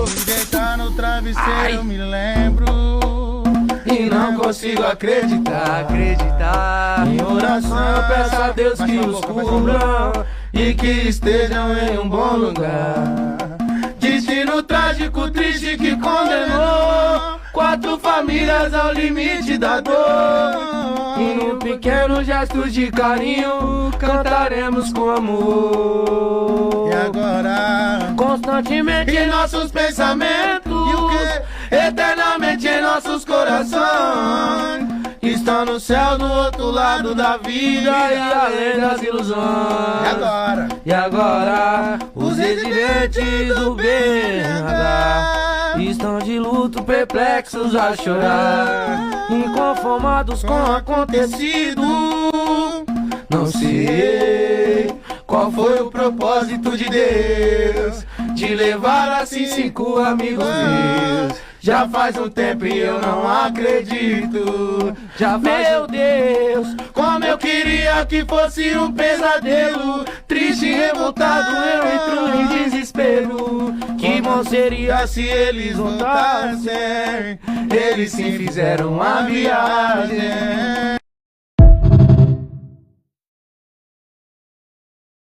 Me deitar no travesseiro, eu me lembro e não consigo acreditar. Em oração eu peço a Deus que os cubram e que estejam em um bom lugar. Destino trágico, triste que condenou 4 famílias ao limite da dor. E num pequeno gesto de carinho cantaremos com amor. E agora? Constantemente em nossos pensamentos, E o quê? eternamente em nossos corações, estão no céu do outro lado da vida e além das ilusões. E agora? E agora os residentes do BH estão de luto, perplexos a chorar, inconformados com o acontecido. Não sei qual foi o propósito de Deus de levar assim 5 amigos meus. Já faz um tempo e eu não acredito. Meu Deus, como eu queria que fosse um pesadelo. Triste e revoltado eu entro em desespero. Que bom seria se eles voltassem. Eles sim fizeram a viagem.